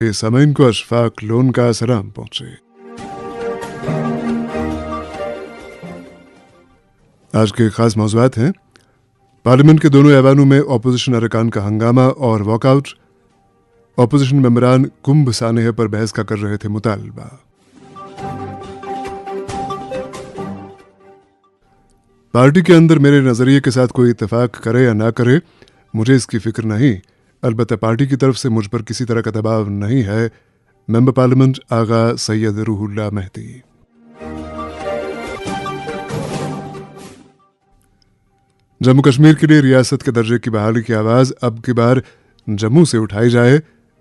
सामीन को अशफाक लोन का सलाम पहुंचे। आज के खास मौज़ूआत हैं पार्लियामेंट के दोनों ऐवानों में ऑपोजिशन अरकान का हंगामा और वॉकआउट। ऑपोजिशन मेंबरान कुंभ सानेह पर बहस का कर रहे थे मुतालबा। पार्टी के अंदर मेरे नजरिए के साथ कोई इत्तेफाक करे या ना करे मुझे इसकी फिक्र नहीं, अलबत्ता पार्टी की तरफ से मुझ पर किसी तरह का दबाव नहीं है। मेंबर पार्लियामेंट आगा सैयद रूहुल्लाह मेहदी। जम्मू कश्मीर के लिए रियासत के दर्जे की बहाली की आवाज अब की बार जम्मू से उठाई जाए।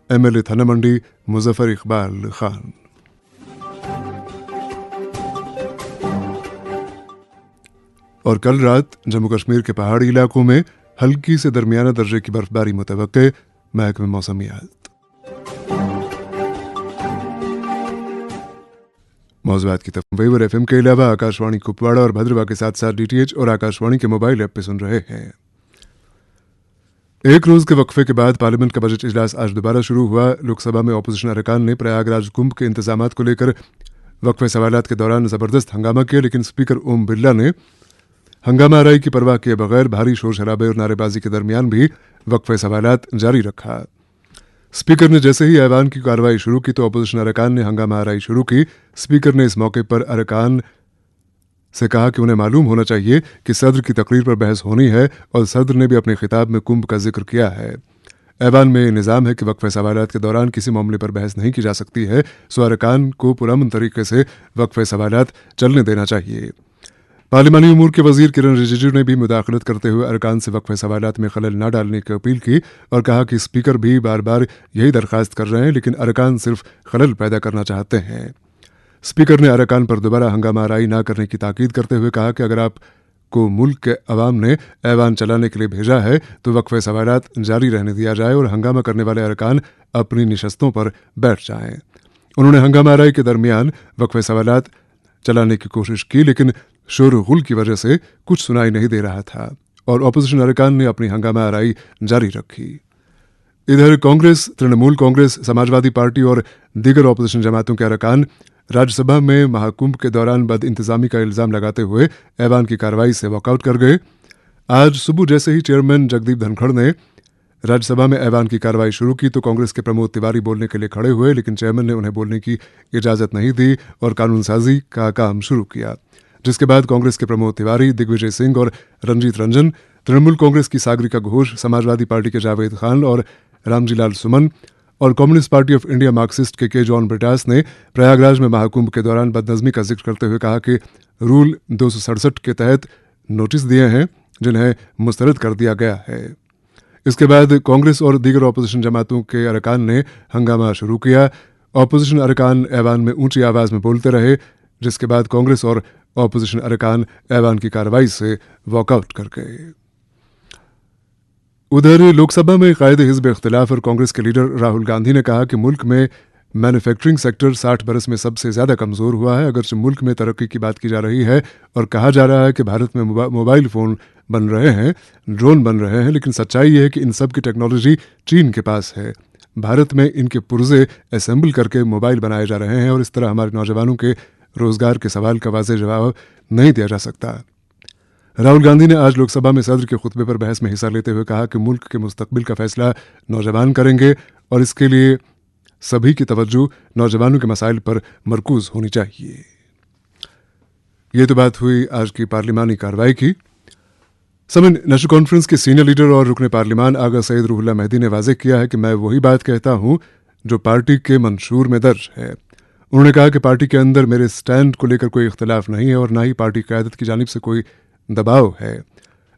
एमएलए थाना मंडी मुजफ्फर इकबाल खान। और कल रात जम्मू कश्मीर के पहाड़ी इलाकों में हल्की से दरमियाना दर्जे की बर्फबारी मुतवक्के, महकमे मौसमियात। मौज़ूआत की तफसील एफएम के अलावा आकाशवाणी कुपवाड़ा और भद्रवा के साथ साथ डीटीएच और आकाशवाणी के मोबाइल ऐप पे सुन रहे हैं। एक रोज के वक्फे के बाद पार्लियामेंट का बजट इजलास आज दोबारा शुरू हुआ। लोकसभा में ऑपोजिशन अरकान ने प्रयागराज कुंभ के इंतजामात को लेकर वक्फे सवालात के दौरान जबरदस्त हंगामा किया, लेकिन स्पीकर ओम बिरला ने हंगामा आराई की परवाह किए बगैर भारी शोर शराबे और नारेबाजी के दरमियान भी वक्फे सवालात जारी रखा। स्पीकर ने जैसे ही ऐवान की कार्रवाई शुरू की तो ऑपोजिशन अरकान ने हंगामा आराई शुरू की। स्पीकर ने इस मौके पर अरकान से कहा कि उन्हें मालूम होना चाहिए कि सदर की तकरीर पर बहस होनी है और सदर ने भी अपने खिताब में कुंभ का जिक्र किया है। ऐवान में निज़ाम है कि वक्फे सवालात के दौरान किसी मामले पर बहस नहीं की जा सकती है, सो अरकान को पुरअमन तरीके से वक्फे सवालात चलने देना चाहिए। पार्लिमानी उमूर के वजीर किरण रिजिजू ने भी मुदाखलत करते हुए अरकान से वक्फे सवालात में खलल न डालने की अपील की और कहा कि स्पीकर भी बार बार यही दरख्वास्त कर रहे हैं, लेकिन अरकान सिर्फ खलल पैदा करना चाहते हैं। स्पीकर ने अरकान पर दोबारा हंगामा आराई न करने की ताकीद करते हुए कहा कि अगर आपको मुल्क के अवाम ने ऐवान चलाने के लिए भेजा है तो वक्फे सवालात जारी रहने दिया जाए और हंगामा करने वाले अरकान अपनी निशस्तों पर बैठ जाएं। उन्होंने हंगामा आराई के दरमियान वक्फे सवालात चलाने की कोशिश की, लेकिन शोर-गुल की वजह से कुछ सुनाई नहीं दे रहा था और ऑपोजिशन अरकान ने अपनी हंगामा आराई जारी रखी। इधर कांग्रेस, तृणमूल कांग्रेस, समाजवादी पार्टी और दीगर ऑपोजिशन जमातों के अरकान राज्यसभा में महाकुंभ के दौरान बद इंतजामी का इल्जाम लगाते हुए ऐवान की कार्रवाई से वॉकआउट कर गए। आज सुबह जैसे ही चेयरमैन जगदीप धनखड़ ने राज्यसभा में ऐवान की कार्रवाई शुरू की तो कांग्रेस के प्रमोद तिवारी बोलने के लिए खड़े हुए, लेकिन चेयरमैन ने उन्हें बोलने की इजाजत नहीं दी और कानून साजी का काम शुरू किया, जिसके बाद कांग्रेस के प्रमोद तिवारी, दिग्विजय सिंह और रंजीत रंजन, तृणमूल कांग्रेस की सागरिका घोष, समाजवादी पार्टी के जावेद खान और रामजी लाल सुमन और communist party of India Marxist के जॉन ब्रिटास ने प्रयागराज में महाकुंभ के दौरान बदनज़मी का जिक्र करते हुए कहा कि रूल 267 के तहत नोटिस दिए हैं जिन्हें मुस्तरद कर दिया गया है। इसके बाद कांग्रेस और दीगर ऑपोजिशन जमातों के अरकान ने हंगामा शुरू किया। ऑपोजिशन अरकान ऐवान में ऊंची आवाज में बोलते रहे, जिसके बाद कांग्रेस और ऑपोजिशन अरकान ऐवान की कार्रवाई से वॉकआउट कर गए। उधर लोकसभा में कायदे हिज़्ब इख्तिलाफ और कांग्रेस के लीडर राहुल गांधी ने कहा कि मुल्क में मैन्युफैक्चरिंग सेक्टर 60 बरस में सबसे ज़्यादा कमज़ोर हुआ है। अगरचे मुल्क में तरक्की की बात की जा रही है और कहा जा रहा है कि भारत में मोबाइल फ़ोन बन रहे हैं, ड्रोन बन रहे हैं, लेकिन सच्चाई ये है कि इन सब की टेक्नोलॉजी चीन के पास है। भारत में इनके पुर्जे असेंबल करके मोबाइल बनाए जा रहे हैं और इस तरह हमारे नौजवानों के रोजगार के सवाल का वाज़ेह जवाब नहीं दिया जा सकता। राहुल गांधी ने आज लोकसभा में सदर के खुतबे पर बहस में हिस्सा लेते हुए कहा कि मुल्क के मुस्तकबिल का फैसला नौजवान करेंगे और इसके लिए सभी की तवज्जो नौजवानों के मसाइल पर मरकूज होनी चाहिए। ये तो बात हुई आज की पार्लिमानी कार्रवाई की। समन नेशनल कॉन्फ्रेंस के सीनियर लीडर और रुकने पार्लिमान आगा सैयद रूहुल्लाह मेहदी ने वाज़ेह किया है कि मैं वही बात कहता हूं जो पार्टी के मंशूर में दर्ज है। उन्होंने कहा कि पार्टी के अंदर मेरे स्टैंड को लेकर कोई इख्तलाफ नहीं है और ना ही पार्टी क़यादत की जानिब से कोई दबाव है।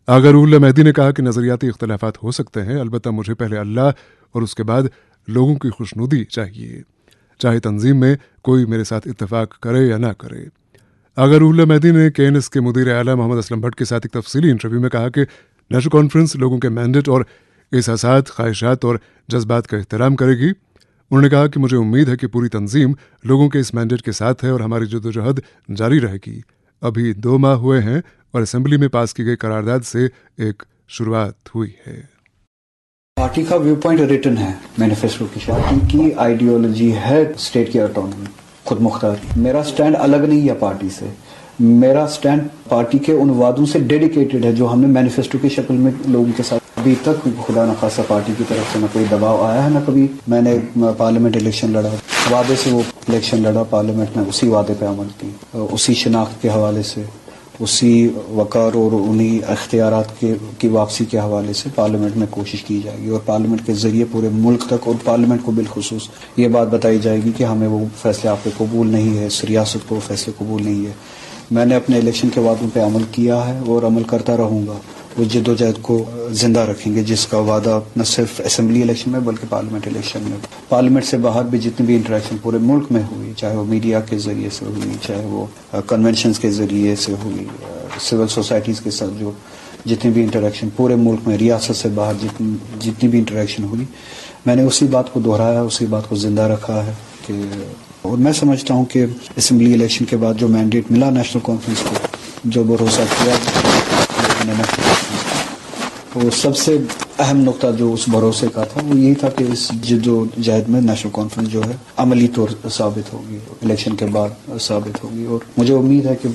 आगा रूहुल्लाह मेहदी ने कहा कि नज़रियाती इख्तलाफात हो सकते हैं, अलबत्ता मुझे पहले अल्लाह और उसके बाद लोगों की खुशनुदी चाहिए, चाहे तंजीम में कोई मेरे साथ इत्तेफाक करे या ना करे। आगा रूहुल्लाह मेहदी ने केएनएस के मुदीर आला मोहम्मद असलम भट्ट के साथ एक तफसीली इंटरव्यू में कहा कि नेशनल कॉन्फ्रेंस लोगों के मैंडेट और एहसासात, ख्वाहिशात और जज्बात का एहतराम करेगी। उन्होंने कहा कि मुझे उम्मीद है कि पूरी तंजीम लोगों के इस मैंडेट के साथ है और हमारी जद्दोजहद जारी रहेगी। अभी 2 माह हुए हैं और असेंबली में पास की गई करारदाद से एक शुरुआत हुई है। पार्टी का व्यू पॉइंट रिटन है मैनिफेस्टो की। पार्टी की आइडियोलॉजी है स्टेट की ऑटोनॉमी, खुद मुख्तार। मेरा स्टैंड अलग नहीं है पार्टी से। मेरा स्टैंड पार्टी के उन वादों से डेडिकेटेड है जो हमने मैनिफेस्टो की शक्ल में लोगों के साथ। अभी तक खुदा न खासा पार्टी की तरफ से न कोई दबाव आया है, न कभी मैंने पार्लियामेंट इलेक्शन लड़ा, वादे से वो इलेक्शन लड़ा, पार्लियामेंट में उसी वादे पे अमल की, उसी शिनाख्त के हवाले से, उसी वकार और उन्हीं अख्तियारात की वापसी के हवाले से पार्लियामेंट में कोशिश की जाएगी और पार्लियामेंट के जरिए पूरे मुल्क तक और पार्लियामेंट को बिलखुसूस ये बात बताई जाएगी कि हमें वो फैसले आप पे कबूल नहीं है, इस रियासत को फैसले कबूल नहीं है। मैंने अपने इलेक्शन के वादों पे अमल किया है और अमल करता रहूँगा। वो जद्दोजहद को जिंदा रखेंगे जिसका वादा न सिर्फ असेंबली इलेक्शन में बल्कि पार्लियामेंट इलेक्शन में, पार्लियामेंट से बाहर भी जितनी भी इंटरेक्शन पूरे मुल्क में हुई, चाहे वो मीडिया के जरिए से हुई, चाहे वो कन्वेंशंस के जरिए से हुई, सिविल सोसाइटीज़ के साथ जो जितनी भी इंटरेक्शन पूरे मुल्क में रियासत से बाहर जितनी भी इंटरेक्शन हुई, मैंने उसी बात को दोहराया, उसी बात को जिंदा रखा है कि और मैं समझता हूँ कि असेंबली इलेक्शन के बाद जो मैंडेट मिला नेशनल कॉन्फ्रेंस को, जो भरोसा किया वो सबसे अहम नुकता जो उस भरोसे का था वो यही था कि इस जद्दोजहद में नेशनल कॉन्फ्रेंस जो है अमली तौर साबित होगी, इलेक्शन के बाद साबित होगी। और मुझे उम्मीद है कि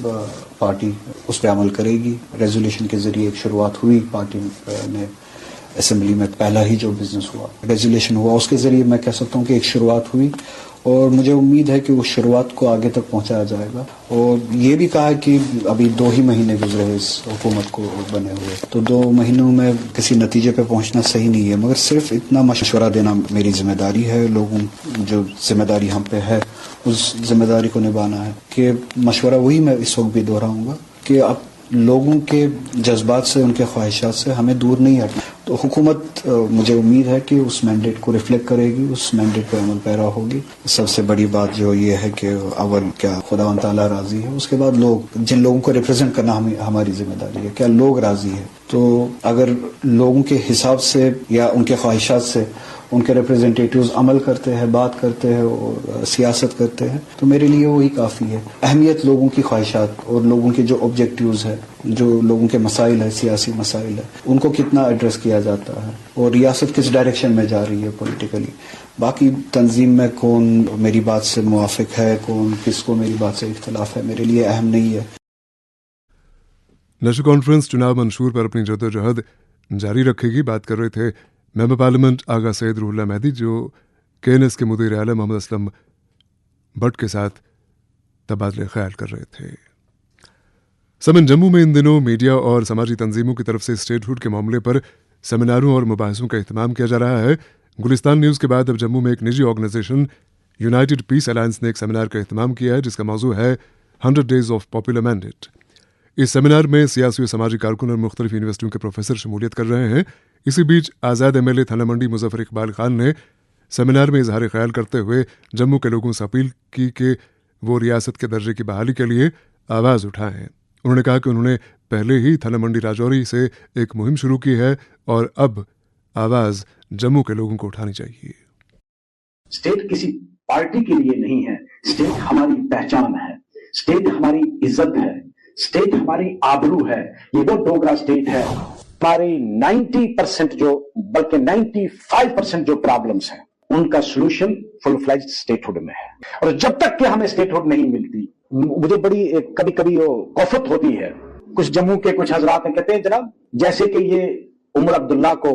पार्टी उस पर अमल करेगी। रेजोल्यूशन के जरिए एक शुरुआत हुई, पार्टी ने असेंबली में पहला ही जो बिजनेस हुआ रेजोल्यूशन हुआ, उसके जरिए मैं कह सकता हूँ कि एक शुरुआत हुई और मुझे उम्मीद है कि उस शुरुआत को आगे तक पहुंचाया जाएगा। और ये भी कहा है कि अभी 2 ही महीने गुजरे इस हुकूमत को बने हुए, तो 2 महीनों में किसी नतीजे पे पहुंचना सही नहीं है, मगर सिर्फ इतना मशवरा देना मेरी जिम्मेदारी है। लोगों जो जिम्मेदारी हम पे है उस जिम्मेदारी को निभाना है कि मशवरा वही मैं इस वक्त भी दोहराऊंगा कि अब लोगों के जज्बात से, उनके ख्वाहिशात से हमें दूर नहीं हटना। तो हुकूमत मुझे उम्मीद है कि उस मैंडेट को रिफ्लेक्ट करेगी, उस मैंडेट पर अमल पैरा होगी। सबसे बड़ी बात जो ये है कि अव्वल क्या खुदावंद ताला राजी है, उसके बाद लोग, जिन लोगों को रिप्रेजेंट करना हमारी जिम्मेदारी है, क्या लोग राजी है। तो अगर लोगों के हिसाब से या उनके ख्वाहिशात से उनके रिप्रेजेंटेटिव्स अमल करते हैं, बात करते हैं और सियासत करते हैं, तो मेरे लिए वही काफ़ी है। अहमियत लोगों की ख्वाहिशात और लोगों के जो ऑब्जेक्टिव्स है, जो लोगों के मसाइल है, सियासी मसाइल है, उनको कितना एड्रेस किया जाता है और रियासत किस डायरेक्शन में जा रही है पॉलिटिकली। बाकी तंजीम में कौन मेरी बात से मुवाफिक है, कौन किसको मेरी बात से इख्तलाफ है, मेरे लिए अहम नहीं है। नेशनल कॉन्फ्रेंस चुनाव मंशूर पर अपनी जद्दोजहद जारी रखेगी। बात कर रहे थे मेंबर पार्लियामेंट आगा सैयद रूहुल्लाह मेहदी, जो KNS के मुदीर आला मोहम्मद असलम भट्ट के साथ तबादले ख्याल कर रहे थे। समन जम्मू में इन दिनों मीडिया और समाजी तंजीमों की तरफ से स्टेटहुड के मामले पर सेमिनारों और मुबाहिसों का एहतमाम किया जा रहा है। गुलिस्तान न्यूज़ के बाद अब जम्मू में एक निजी ऑर्गेनाइजेशन यूनाइटेड पीस अलायंस ने एक सेमिनार का एहतमाम किया है जिसका मौजू है 100 डेज ऑफ पॉपुलर मैंडेट। इस सेमिनार में सियासी और समाजी कारकुन और मुख्तलिफ यूनिवर्सिटियों के प्रोफेसर शमूलियत कर रहे हैं। इसी बीच आज़ाद MLA थाना मंडी मुजफ्फर इकबाल खान ने सेमिनार में इजहार ख्याल करते हुए जम्मू के लोगों से अपील की कि वो रियासत के दर्जे की बहाली के लिए आवाज़ उठाएं। उन्होंने कहा कि उन्होंने पहले ही थाना मंडी राजौरी से एक मुहिम शुरू की है और अब आवाज़ जम्मू के लोगों को उठानी चाहिए। स्टेट किसी पार्टी के लिए नहीं है, स्टेट हमारी पहचान है, स्टेट हमारी इज्जत है, स्टेट हमारी आबरू है। ये वो डोगरा स्टेट है। हमारी 90% जो, बल्कि 95% जो प्रॉब्लम्स हैं उनका सॉल्यूशन फुल फ्लेज्ड स्टेटहुड में है। और जब तक कि हमें स्टेटहुड नहीं मिलती, मुझे बड़ी कभी कभी कौफत होती है। कुछ जम्मू के कुछ हजरात कहते हैं जनाब जैसे कि ये उमर अब्दुल्ला को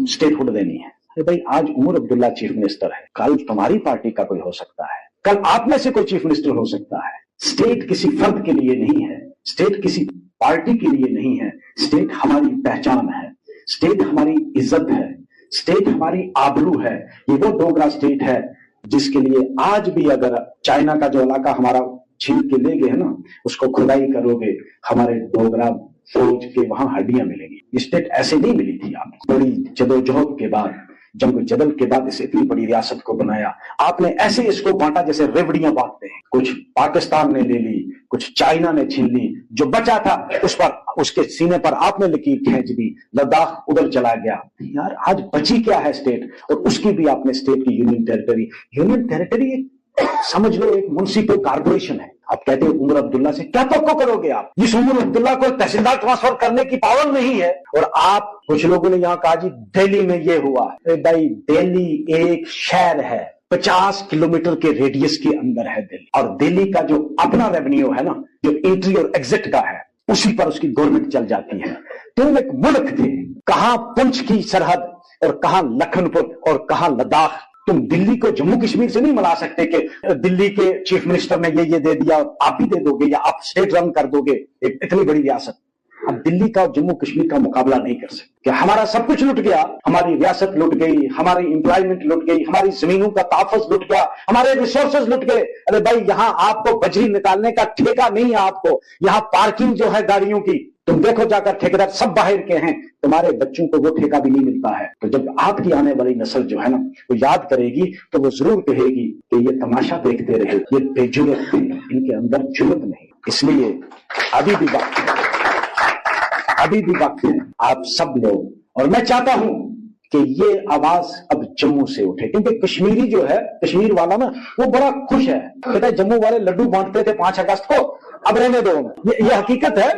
स्टेटहुड देनी है। अरे भाई, आज उमर अब्दुल्ला चीफ मिनिस्टर है, कल तुम्हारी पार्टी का कोई हो सकता है, कल आप में से कोई चीफ मिनिस्टर हो सकता है। स्टेट किसी फर्द के लिए नहीं है, स्टेट किसी पार्टी के लिए नहीं है, स्टेट हमारी पहचान है, स्टेट हमारी इज्जत है, स्टेट हमारी आबरू है। ये वो डोगरा स्टेट है जिसके लिए आज भी अगर चाइना का जो इलाका हमारा छीन के ले गए है ना, उसको खुदाई करोगे, हमारे डोगरा फौज के वहां हड्डियां मिलेंगी। ये स्टेट ऐसे नहीं मिली थी आपको। बड़ी जदोजहद के बाद, जंग जदल के बाद इस इतनी बड़ी रियासत को बनाया आपने। ऐसे इसको बांटा जैसे रेवड़ियां बांटते हैं। कुछ पाकिस्तान ने ले ली, कुछ चाइना ने छीन ली, जो बचा था उस पर, उसके सीने पर आपने लकीर खींच दी, लद्दाख उधर चला गया। यार आज बची क्या है स्टेट, और उसकी भी आपने स्टेट की यूनियन टेरिटरी समझ लो एक म्युनिसिपल कारपोरेशन है। आप कहते हो उमर अब्दुल्ला से क्या तो करोगे आप? इस उमर अब्दुल्ला को तहसीलदार ट्रांसफर करने की पावर नहीं है। और आप कुछ लोगों ने यहां कहा जी दिल्ली में ये हुआ। भाई दिल्ली एक शहर है, 50 किलोमीटर के रेडियस के अंदर है दिल्ली, और दिल्ली का जो अपना रेवेन्यू है ना, जो एंट्री और एग्जिट का है, उसी पर उसकी गवर्नमेंट चल जाती है। तुम एक मुल्क थे, कहां पुंछ की सरहद और कहां लखनपुर और कहां लद्दाख। तुम दिल्ली को जम्मू कश्मीर से नहीं मिला सकते कि दिल्ली के चीफ मिनिस्टर ने ये दे दिया आप भी दे दोगे या आप स्टेट रन कर दोगे इतनी बड़ी रियासत। अब दिल्ली का और जम्मू कश्मीर का मुकाबला नहीं कर सकते कि हमारा सब कुछ लुट गया, हमारी रियासत लुट गई, हमारी एम्प्लॉयमेंट लुट गई, हमारी जमीनों का तहफ़्फ़ुज़ लुट गया, हमारे रिसोर्सेज लुट गए। अरे भाई यहां आपको बजरी निकालने का ठेका नहीं है, आपको यहां पार्किंग जो है गाड़ियों की, तुम देखो जाकर ठेकेदार सब बाहर के हैं, तुम्हारे बच्चों को वो ठेका भी नहीं मिलता है। तो जब आपकी आने वाली नस्ल जो है ना वो याद करेगी तो वो जरूर कहेगी कि ये तमाशा देखते रहे, ये बेजुर्रत थे, इनके अंदर जुर्रत नहीं। इसलिए अभी भी वक्त है आप सब लोग, और मैं चाहता हूं कि ये आवाज अब जम्मू से उठे, क्योंकि कश्मीरी जो है, कश्मीर वाला ना वो बड़ा खुश है, कहता है जम्मू वाले लड्डू बांटते थे 5 अगस्त को, अब रहने दो। ये हकीकत है,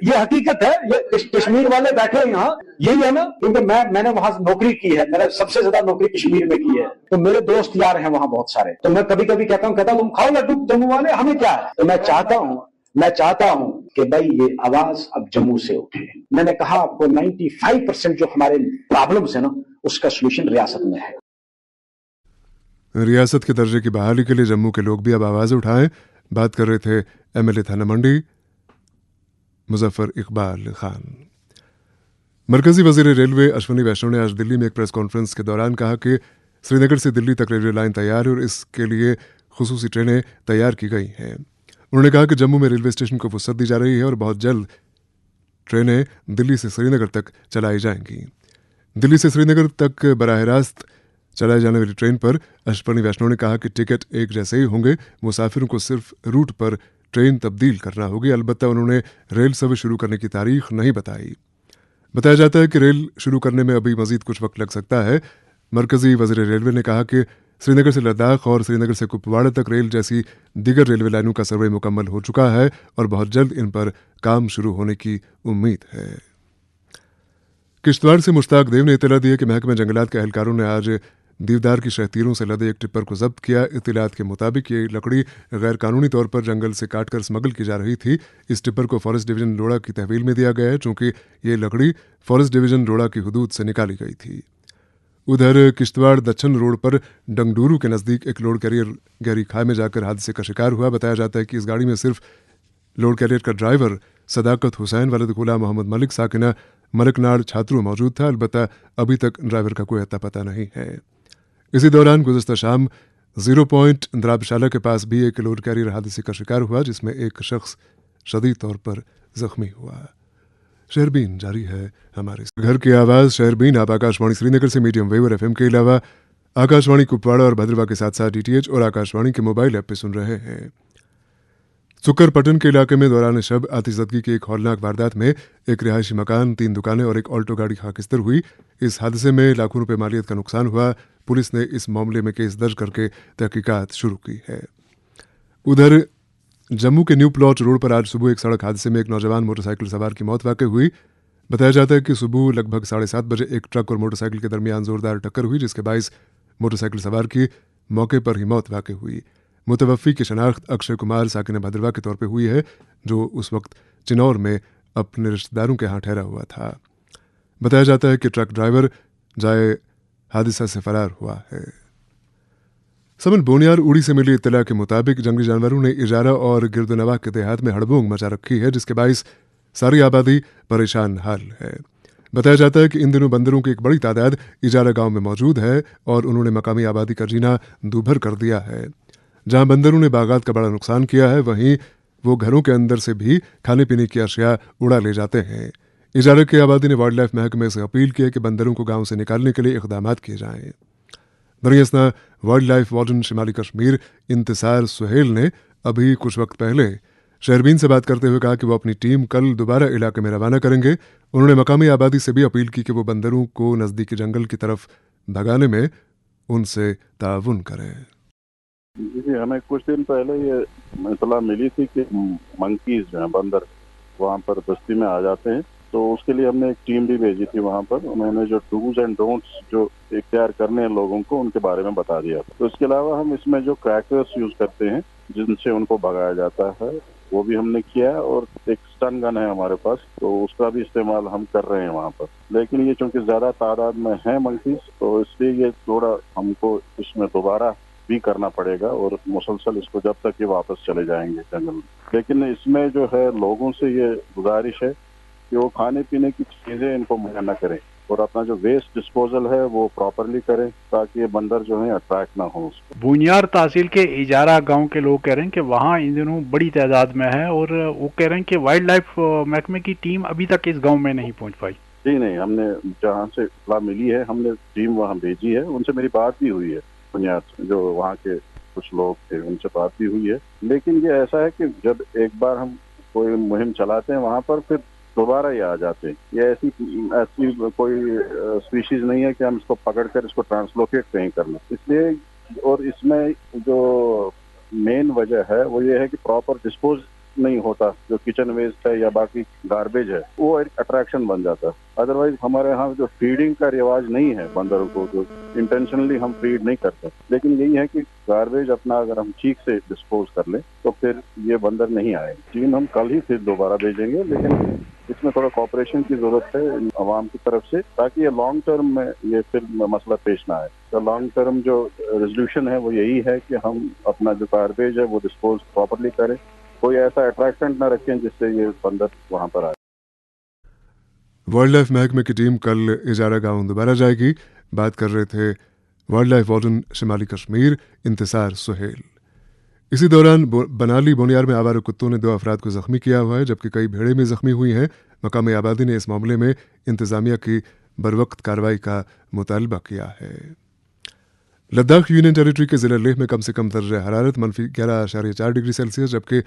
ये हकीकत है, ये कश्मीर वाले बैठे यहाँ यही है ना, क्योंकि मैंने वहां नौकरी की है, मैंने सबसे ज्यादा नौकरी कश्मीर में की है, तो मेरे दोस्त यार हैं वहां बहुत सारे, तो मैं कभी कभी कहता हूँ तुम खाओ लड्डू जम्मू वाले, हमें क्या है। तो मैं चाहता हूं कि भाई ये आवाज अब जम्मू से उठे। मैंने कहा आपको 95% जो हमारे प्रॉब्लम्स है ना उसका सलूशन रियासत में है। रियासत के दर्जे की बहाली के लिए जम्मू के लोग भी अब आवाज उठाएं। बात कर रहे थे एमएलए थाना मंडी मुजफ्फर इकबाल खान। मरकजी वजीर रेलवे अश्विनी वैष्णव ने आज दिल्ली में एक प्रेस कॉन्फ्रेंस के दौरान कहा कि श्रीनगर से दिल्ली तक रेलवे लाइन तैयार है और इसके लिए खुसूसी ट्रेनें तैयार की गई हैं। उन्होंने कहा कि जम्मू में रेलवे स्टेशन को फुर्सत दी जा रही है और बहुत जल्द ट्रेनें दिल्ली से श्रीनगर तक चलाई जाएंगी। दिल्ली से श्रीनगर तक बराह रास्त चलाए जाने वाली ट्रेन पर अश्विनी वैष्णव ने कहा कि टिकट एक जैसे ही होंगे, मुसाफिरों को सिर्फ रूट पर ट्रेन तब्दील करना होगी। अलबत्ता उन्होंने रेल सर्विस शुरू करने की तारीख नहीं बताई। बताया जाता है कि रेल शुरू करने में अभी मजीद कुछ वक्त लग सकता है। मरकजी वजीर रेलवे ने कहा कि श्रीनगर से लद्दाख और श्रीनगर से कुपवाड़ा तक रेल जैसी दीगर रेलवे लाइनों का सर्वे मुकम्मल हो चुका है और बहुत जल्द इन पर काम शुरू होने की उम्मीद है। किश्तवाड़ से मुश्ताक देव ने इतला दी है कि महकमा जंगलात के एहलकारों ने आज देवदार की शहतीरों से लदे एक टिप्पर को जब्त किया। इत्तलात के मुताबिक ये लकड़ी गैर कानूनी तौर पर जंगल से काटकर स्मगल की जा रही थी। इस टिप्पर को फॉरेस्ट डिवीजन रोड़ा की तहवील में दिया गया है, चूंकि ये लकड़ी फॉरेस्ट डिवीजन रोड़ा की हुदूद से निकाली गई थी। उधर किश्तवाड़ दच्छन रोड पर डंगडूरू के नज़दीक एक लोड कैरियर गहरी खाई में जाकर हादसे का शिकार हुआ। बताया जाता है कि इस गाड़ी में सिर्फ लोड कैरियर का ड्राइवर सदाकत हुसैन, वलद गुलाम मोहम्मद मलिक, साकिना मलकनाड़ छात्रू मौजूद था। अलबत्ता अभी तक ड्राइवर का कोई अता पता नहीं है। इसी दौरान गुज़श्ता शाम 0 पॉइंट इंद्राबशाला के पास भी एक लोड कैरियर हादसे का शिकार हुआ, जिसमें एक शख्स शदीद तौर पर जख्मी हुआ। शहरबीन जारी है हमारे घर की आवाज़। शहरबीन आप आकाशवाणी श्रीनगर से मीडियम वेव और FM के अलावा आकाशवाणी कुपवाड़ा और भद्रवा के साथ साथ DTH और आकाशवाणी के मोबाइल ऐप पे सुन रहे हैं। सुक्करपटन के इलाके में दौरान शब आतिशदगी की एक हौलनाक वारदात में एक रिहायशी मकान, 3 दुकानें और एक ऑल्टो गाड़ी खाकिस्तर हुई। इस हादसे में लाखों रुपए मालियत का नुकसान हुआ। पुलिस ने इस मामले में केस दर्ज करके तहकीकात शुरू की है। उधर जम्मू के न्यू प्लॉट रोड पर आज सुबह एक सड़क हादसे में एक नौजवान मोटरसाइकिल सवार की मौत वाक़ई हुई। बताया जाता है कि सुबह लगभग 7:30 बजे एक ट्रक और मोटरसाइकिल के दरमियान जोरदार टक्कर हुई, जिसके बायस मोटरसाइकिल सवार की मौके पर ही मौत वाक़ई हुई। मुतवफ़्फ़ी की शनाख्त अक्षय कुमार साकिन भद्रवा के तौर पर हुई है, जो उस वक्त चिनौर में अपने रिश्तेदारों के यहाँ ठहरा हुआ था। बताया जाता है कि ट्रक ड्राइवर जाए हादसा से फरार हुआ है। समन बोनियार उड़ी से मिली इत्तला के मुताबिक जंगली जानवरों ने इजारा और गिरदनवा के देहात में हड़बोंग मचा रखी है, जिसके बायस सारी आबादी परेशान हाल है। बताया जाता है कि इन दिनों बंदरों की एक बड़ी तादाद इजारा गांव में मौजूद है और उन्होंने मकामी आबादी का जीना दूभर कर दिया है। जहां बंदरों ने बागात का बड़ा नुकसान किया है, वहीं वो घरों के अंदर से भी खाने पीने की अशिया उड़ा ले जाते हैं। इजारा की आबादी ने वाइल्ड लाइफ महकमे से अपील की है कि बंदरों को गांव से निकालने के लिए इक़दामात किए जाएं। दरअसल वाइल्ड लाइफ वार्डन शिमाली कश्मीर इंतसार सुहेल ने अभी कुछ वक्त पहले शहरबीन से बात करते हुए कहा कि वो अपनी टीम कल दोबारा इलाके में रवाना करेंगे। उन्होंने मकामी आबादी से भी अपील की कि वो बंदरों को नज़दीकी जंगल की तरफ भगाने में उनसे ताउन करें। जी जी, हमें कुछ दिन पहले ये इतला मिली थी कि मंकीज जो हैं, बंदर वहाँ पर बस्ती में आ जाते हैं। तो उसके लिए हमने एक टीम भी भेजी थी वहाँ पर। उन्होंने जो डूज एंड डोंट्स जो इख्तियार करने हैं लोगों को, उनके बारे में बता दिया। तो इसके अलावा हम इसमें जो क्रैकर्स यूज करते हैं जिनसे उनको भगाया जाता है, वो भी हमने किया है। और एक स्टन गन है हमारे पास, तो उसका भी इस्तेमाल हम कर रहे हैं वहाँ पर। लेकिन ये चूंकि ज्यादा तादाद में है मंकीज, तो इसलिए ये थोड़ा हमको इसमें दोबारा भी करना पड़ेगा और मुसलसल इसको जब तक ये वापस चले जाएंगे जंगल में। लेकिन इसमें जो है लोगों से ये गुजारिश है कि वो खाने पीने की चीजें इनको मुहैया न करें और अपना जो वेस्ट डिस्पोजल है वो प्रॉपरली करें, ताकि ये बंदर जो है अट्रैक्ट ना हो उसको। बुनियार तहसील के इजारा गांव के लोग कह रहे हैं कि वहां इन दिनों बड़ी तादाद में है, और वो कह रहे हैं कि वाइल्ड लाइफ महकमे की टीम अभी तक इस गांव में नहीं पहुंच पाई। जी नहीं, हमने जहाँ से इत्तला मिली है हमने टीम वहाँ भेजी है। उनसे मेरी बात भी हुई है, बुनियाद जो वहाँ के कुछ लोग थे उनसे बात भी हुई है। लेकिन ये ऐसा है कि जब एक बार हम कोई मुहिम चलाते हैं वहाँ पर, फिर दोबारा ये आ जाते हैं। ये ऐसी ऐसी कोई स्पीशीज नहीं है कि हम इसको पकड़कर इसको ट्रांसलोकेट कहीं कर लें। इसलिए और इसमें जो मेन वजह है वो ये है कि प्रॉपर डिस्पोज नहीं होता। जो किचन वेस्ट है या बाकी गार्बेज है वो एक अट्रैक्शन बन जाता है। अदरवाइज हमारे यहाँ जो फीडिंग का रिवाज नहीं है बंदरों को, जो इंटेंशनली हम फीड नहीं करते। लेकिन यही है कि गार्बेज अपना अगर हम ठीक से डिस्पोज कर लें तो फिर ये बंदर नहीं आए। टीम हम कल ही फिर दोबारा भेजेंगे, लेकिन इसमें थोड़ा कॉपरेशन की जरूरत है आवाम की तरफ से, ताकि ये लॉन्ग टर्म में ये फिर मसला पेश ना आए। तो लॉन्ग टर्म जो रेजोल्यूशन है वो यही है कि हम अपना जो गार्बेज है वो डिस्पोज प्रॉपरली करें, कोई ऐसा अट्रैक्शन न रखें जिससे ये बंदर वहां पर आए। वाइल्ड लाइफ महकमे की टीम कल इजारा गांव दोबारा जाएगी। बात कर रहे थे वाइल्ड लाइफ वार्डन शिमाली कश्मीर इंतजार सुहेल। इसी दौरान बनाली बोनियार में आवारा कुत्तों ने 2 अफराद को जख्मी किया हुआ है, जबकि कई भेड़ें भी जख्मी हुई हैं। मकामी आबादी ने इस मामले में इंतजामिया की बरवक्त कार्रवाई का मुतालबा किया है। लद्दाख यूनियन टेरिटरी के जिला लेह में कम से कम दर्जा हरारत -11.4 डिग्री सेल्सियस, जबकि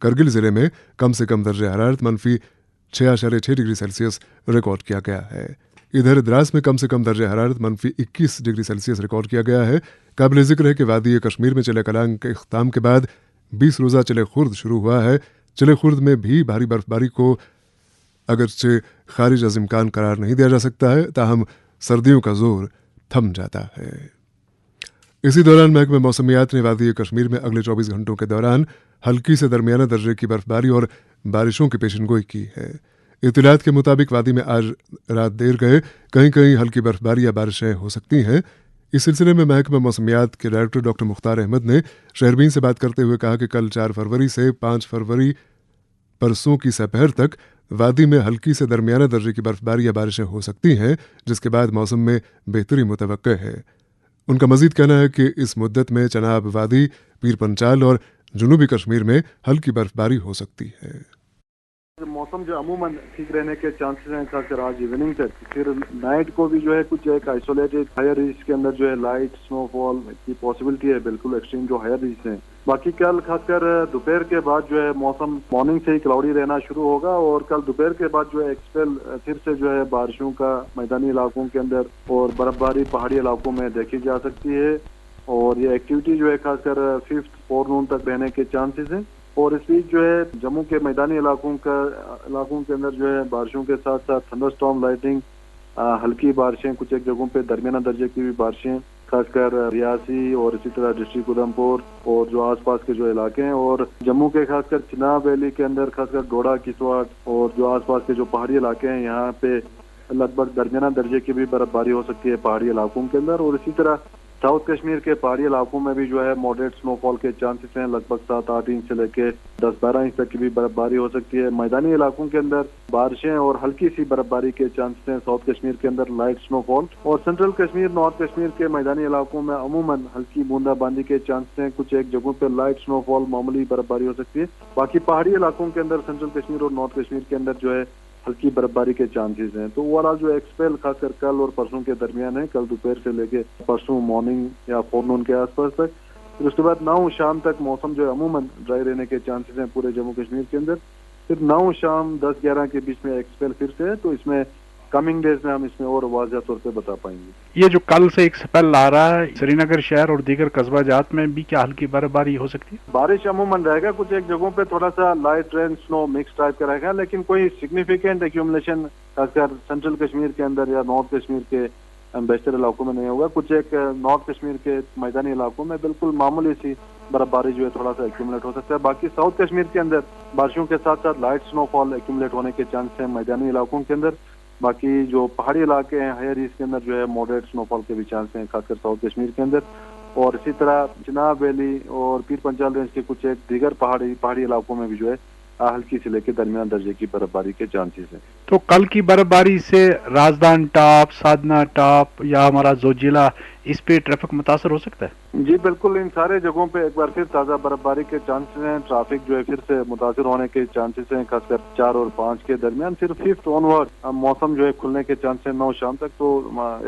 करगिल जिले में कम से कम दर्जा हरारत -6.6 डिग्री सेल्सियस रिकॉर्ड किया गया है। इधर द्रास में कम से कम दर्जा हरारत -21 डिग्री सेल्सियस रिकॉर्ड किया गया है। काबिल जिक्र है कि वादी कश्मीर में चिले कलांग के इख्ताम के बाद 20 रोज़ा चिले खुर्द शुरू हुआ है। चिले खुर्द में भी भारी बर्फबारी को अगरचे खारिज अज इम्कान करार नहीं दिया जा सकता है, ताहम सर्दियों का जोर थम जाता है। इसी दौरान महकमा मौसमियात ने वादी कश्मीर में अगले 24 घंटों के दौरान हल्की से दरमियाना दर्जे की बर्फबारी और बारिशों की पेशनगोई की है। इत्तलात के मुताबिक वादी में आज रात देर गए कहीं कहीं हल्की बर्फबारी या बारिशें हो सकती हैं। इस सिलसिले में महकमा मौसमियात के डायरेक्टर डॉक्टर मुख्तार अहमद ने शहरबीन से बात करते हुए कहा कि कल 4 फरवरी से 5 फरवरी परसों की दोपहर तक वादी में हल्की से दरमियाना दर्जे की बर्फबारी या बारिशें हो सकती हैं, जिसके बाद मौसम में बेहतरी मुतवक्के है। उनका मजीद कहना है कि इस मुद्दत में चनाब वादी, पीर पंचाल और जुनूबी कश्मीर में हल्की बर्फबारी हो सकती है। मौसम जो अमूमन ठीक रहने के चांसेस हैं, खासकर आज इवनिंग तक। फिर नाइट को भी जो है कुछ एक आइसोलेटेड हायर रीज के अंदर जो है लाइट स्नोफॉल की पॉसिबिलिटी है, बिल्कुल एक्सट्रीम जो हायर रीज हैं। बाकी कल खासकर दोपहर के बाद जो है मौसम मॉर्निंग से ही क्लाउडी रहना शुरू होगा, और कल दोपहर के बाद जो है एक्सपेल फिर से जो है बारिशों का मैदानी इलाकों के अंदर और बर्फबारी पहाड़ी इलाकों में देखी जा सकती है। और ये एक्टिविटी जो है खासकर 5th फोरनून तक रहने के चांसेस हैं। और इस बीच जो है जम्मू के मैदानी इलाकों के अंदर जो है बारिशों के साथ साथ थंडरस्टॉर्म, लाइटनिंग, हल्की बारिशें, कुछ एक जगहों पे दरमियाना दर्जे की भी बारिशें, खासकर रियासी और इसी तरह डिस्ट्रिक्ट उधमपुर और जो आसपास के जो इलाके हैं। और जम्मू के खासकर चिनाब वैली के अंदर खासकर डोडा, किसवाड़ और जो आसपास के जो पहाड़ी इलाके हैं, यहाँ पे लगभग दरमियाना दर्जे की भी बर्फबारी हो सकती है पहाड़ी इलाकों के अंदर। और इसी तरह साउथ कश्मीर के पहाड़ी इलाकों में भी जो है मॉडरेट स्नोफॉल के चांसेस हैं, लगभग 7-8 इंच से लेके 10-12 इंच तक की भी बर्फबारी हो सकती है। मैदानी इलाकों के अंदर बारिशें और हल्की सी बर्फबारी के चांसेस हैं। साउथ कश्मीर के अंदर लाइट स्नोफॉल और सेंट्रल कश्मीर, नॉर्थ कश्मीर के मैदानी इलाकों में अमूमन हल्की बूंदाबांदी के चांसेस हैं। कुछ एक जगहों पे लाइट स्नोफॉल, मामूली बर्फबारी हो सकती है। बाकी पहाड़ी इलाकों के अंदर, सेंट्रल कश्मीर और नॉर्थ कश्मीर के अंदर जो है हल्की बर्फबारी के चांसेस हैं। तो ओवरऑल जो एक्सपेल खासकर कल और परसों के दरमियान है, कल दोपहर से लेके परसों मॉर्निंग या फोरनून के आसपास तक। फिर उसके बाद 9 शाम तक मौसम जो है अमूमन ड्राई रहने के चांसेस हैं पूरे जम्मू कश्मीर के अंदर। फिर 9 शाम 10-11 के बीच में एक्सपेल फिर से है, तो इसमें कमिंग डेज में हम इसमें और वाज़ह तौर पे बता पाएंगे। ये जो कल से एक स्पेल आ रहा है, श्रीनगर शहर और दीगर कस्बा जात में भी क्या हल्की बर्फबारी हो सकती है? बारिश अमूमन रहेगा, कुछ एक जगहों पे थोड़ा सा light rain snow mix type का रहेगा, लेकिन कोई सिग्निफिकेंट एक्यूमुलेशन खासकर सेंट्रल कश्मीर के अंदर या नॉर्थ कश्मीर के वेस्टर्न इलाकों में नहीं होगा। कुछ एक नॉर्थ कश्मीर के मैदानी इलाकों में बिल्कुल मामूली सी बर्फबारी जो है थोड़ा सा एक्यूमुलेट हो सकता है। बाकी साउथ कश्मीर के अंदर बारिशों के साथ साथ लाइट स्नोफॉल एक्यूमुलेट होने के चांस है मैदानी इलाकों के अंदर। बाकी जो पहाड़ी इलाके हैं हायर ईस्ट के अंदर जो है मॉडरेट स्नोफॉल के भी चांस हैं, खासकर साउथ कश्मीर के अंदर। और इसी तरह चिनाब वैली और पीर पंजाल रेंज के कुछ एक दीगर पहाड़ी इलाकों में भी जो है हल्की से लेकर दरमियान दर्जे की बर्फबारी के चांसेस हैं। तो कल की बर्फबारी से राजदान टॉप, साधना टॉप या हमारा जोजिला, इस पे ट्रैफिक मुतासर हो सकता है? जी बिल्कुल, इन सारे जगहों पे एक बार फिर ताज़ा बर्फबारी के चांसेस हैं। ट्रैफिक जो है फिर से मुतासर होने के चांसेस हैं, खासकर 4 और 5 के दरमियान। फिर 5th ऑनवर्ड मौसम जो है खुलने के चांसेस हैं 9 शाम तक, तो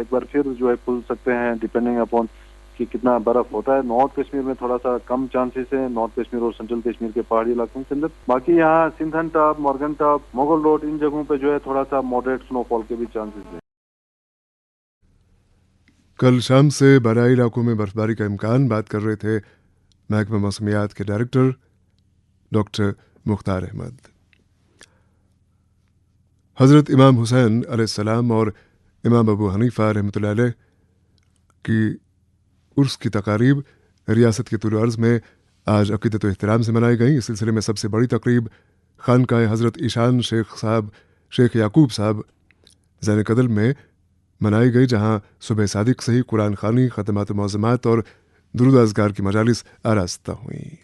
एक बार फिर जो है खुल सकते हैं डिपेंडिंग अपॉन कि कितना बर्फ होता है। नॉर्थ कश्मीर में थोड़ा सा कम चांसेस है, नॉर्थ कश्मीर और सेंट्रल कश्मीर के पहाड़ी इलाकों के अंदर। बाकी यहाँ Sinthan top, Margan top, Mughal road, इन जगहों पे जो है थोड़ा सा मॉडरेट स्नोफॉल के भी चांसेस है। कल शाम से बराई इलाकों में बर्फबारी का इम्कान बात कर रहे थे महकमा मौसमियात के डायरेक्टर डॉक्टर मुख्तार अहमद। हजरत इमाम हुसैन अलैहिस्सलाम और इमाम अबू हनीफा रहमतुल्लाह अलैह की उर्स की तकारीब रियासत के तुल अर्ज में आज अकीदत व एहतराम से मनाई गई। इस सिलसिले में सबसे बड़ी तकरीब खानकाह हजरत ईशान शेख याकूब साहब ज़ैन कदल में मनाई गई, जहां सुबह सादिक से ही कुरान खानी, ख़तमात मौज़मात और दुरूद अज़कार की मजालिस आरास्ता हुई।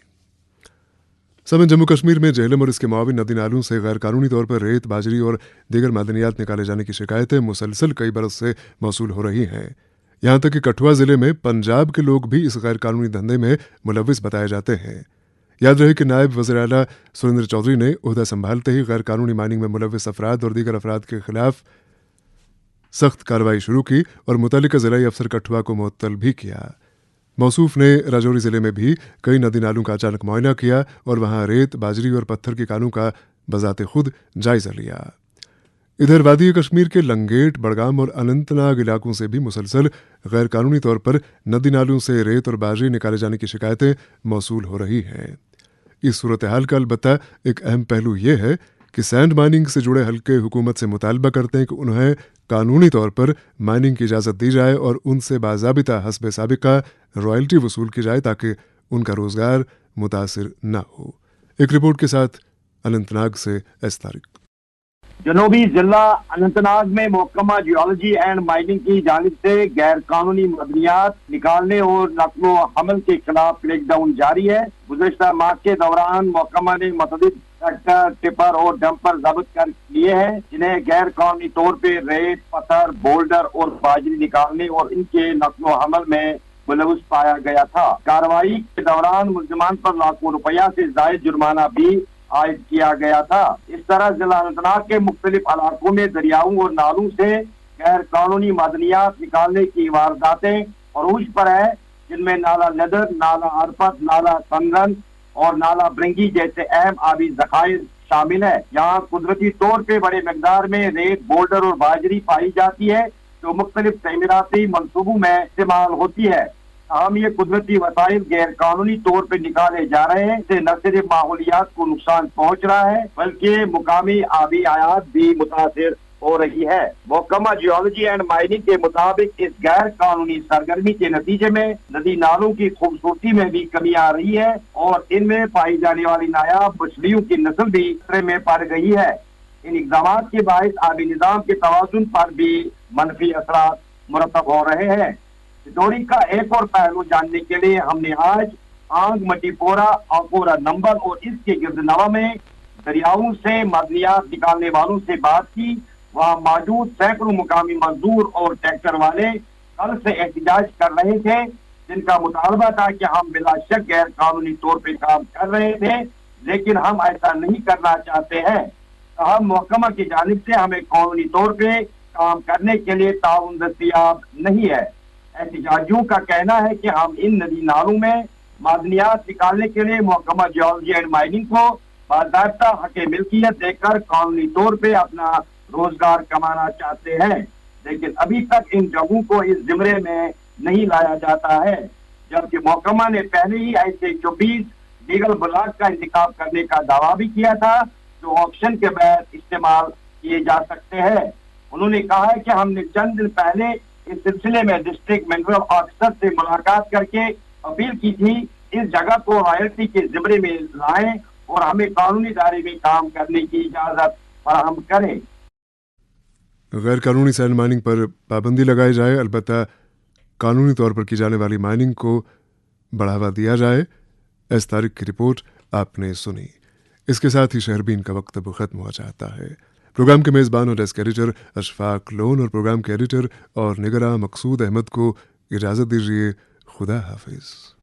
समय जम्मू कश्मीर में जेहलम और इसके मुआविन नदी नालों से गैर कानूनी तौर पर रेत, बाजरी और दीगर मादनियात निकाले जाने की शिकायतें मुसलसल कई बरस से मौसूल हो रही हैं। यहाँ तक कि कठुआ जिले में पंजाब के लोग भी इस गैर कानूनी धंधे में मुलविस बताए जाते हैं। याद रहे कि नायब वज़ीर आला सुरेंद्र चौधरी ने ओहदा संभालते ही गैर कानूनी माइनिंग में मुलविस अफराद और दीगर अफराद के खिलाफ सख्त कार्रवाई शुरू की और मुतल्लिका ज़िलाई अफसर कठुआ को मुअत्तल भी किया। मौसूफ ने राजौरी जिले में भी कई नदी नालों का अचानक मुआयना किया और वहां रेत, बाजरी और पत्थर के कानों का बजाते खुद जायजा लिया। इधर वादी कश्मीर के लंगेट, बड़गाम और अनंतनाग इलाकों से भी मुसलसल गैर कानूनी तौर पर नदी नालों से रेत और बाजरी निकाले जाने की शिकायतें मौसूल हो रही हैं। इस सूरत हाल का अलबत्ता एक अहम पहलू ये है कि सैंड माइनिंग से जुड़े हल्के हुकूमत से मुतालबा करते हैं कि उन्हें कानूनी तौर पर माइनिंग की इजाज़त दी जाए और उनसे बाज़ाबिता हस्बे साबिका रॉयल्टी वसूल की जाए ताकि उनका रोज़गार मुतासिर न हो। एक रिपोर्ट के साथ अनंतनाग से एस तारिक। जनूबी जिला अनंतनाग में महकमा जियोलॉजी एंड माइनिंग की जानिब से गैर कानूनी मदनियात निकालने और नकलो हमल के खिलाफ क्रैकडाउन जारी है। गुज़श्ता माह के दौरान महकमा ने मुतअद्दिद ट्रैक्टर, टिपर और डंपर जब्त कर लिए हैं, जिन्हें गैर कानूनी तौर पर रेत, पत्थर, बोल्डर और बाजरी निकालने और इनके नकलो हमल में मुलविस पाया गया था। कार्रवाई के दौरान मुल्जिमान पर लाखों रुपया से जायद जुर्माना भी आयद किया गया था। इस तरह जिला अनंतनाग के मुख्तलिफ इलाकों में दरियाओं और नालों से गैर कानूनी मादनियात निकालने की वारदातें अरूज पर है, जिनमें नाला नदर, नाला अरफत, नाला संगन और नाला ब्रिंगी जैसे अहम आबी जखायर शामिल है। यहाँ कुदरती तौर पे बड़े मकदार में रेत, बोल्डर और बाजरी पाई जाती है जो मुख्तलिफ तमीराती मनसूबों में इस्तेमाल होती है। हम ये कुदरती वसाइल गैर कानूनी तौर पर निकाले जा रहे हैं, इससे न सिर्फ माहौलियात को नुकसान पहुँच रहा है बल्कि मुकामी आबी आयात भी मुतासिर हो रही है। महकमा जियोलॉजी एंड माइनिंग के मुताबिक इस गैर कानूनी सरगर्मी के नतीजे में नदी नालों की खूबसूरती में भी कमी आ रही है और इनमें पाई जाने वाली नायाब मछलियों की नस्ल भी खतरे में पड़ गई है। इन इक़दाम के बायस आबी निज़ाम के तवाज़ुन पर भी मनफी असरात मुरतब हो रहे हैं। स्टोरी का एक और पहलू जानने के लिए हमने आज आंग, मटीपोरा, आकोरा नंबर और इसके गिरदनवा में दरियाओं से मदनियात निकालने वालों से बात की। वहाँ मौजूद सैकड़ों मुकामी मजदूर और ट्रैक्टर वाले कल से एहतजाज कर रहे थे, जिनका मुतालबा था कि हम बिला शक गैर कानूनी तौर पर काम कर रहे थे, लेकिन हम ऐसा नहीं करना चाहते हैं। हम महकमा की जानिब से हमें कानूनी तौर पर काम करने के लिए ताउन दस्तियाब नहीं है। एहतजाजियों का कहना है कि हम इन नदी नालों में मादनियात निकालने के लिए महकमा जियोलॉजी एंड माइनिंग को बाकायदा हक मिल्कियत देकर कानूनी तौर पे अपना रोजगार कमाना चाहते हैं, लेकिन अभी तक इन जगहों को इस जिम्मे में नहीं लाया जाता है, जबकि महकमा ने पहले ही ऐसे 24 लीगल ब्लॉक का इंतखाब करने का दावा भी किया था जो ऑप्शन के बाद इस्तेमाल किए जा सकते हैं। उन्होंने कहा है कि हमने चंद दिन पहले इस सिलसिले में डिस्ट्रिक्ट मिनरल ऑफिसर से मुलाकात करके अपील की थी इस जगह को रॉयल्टी के जिम्मे में लाएं और हमें कानूनी दायरे में काम करने की इजाजत फराहम करें। गैर कानूनी सैंड माइनिंग पर पाबंदी लगाई जाए, अलबत्ता कानूनी तौर पर की जाने वाली माइनिंग को बढ़ावा दिया जाए। इस तारीख की रिपोर्ट आपने सुनी। इसके साथ ही शहरबीन का वक्त अब खत्म हो जाता है। प्रोग्राम के मेज़बान और डेस्क एडिटर अशफाक लोन और प्रोग्राम के एडिटर और निगरां मकसूद अहमद को इजाज़त दीजिए। खुदा हाफिज।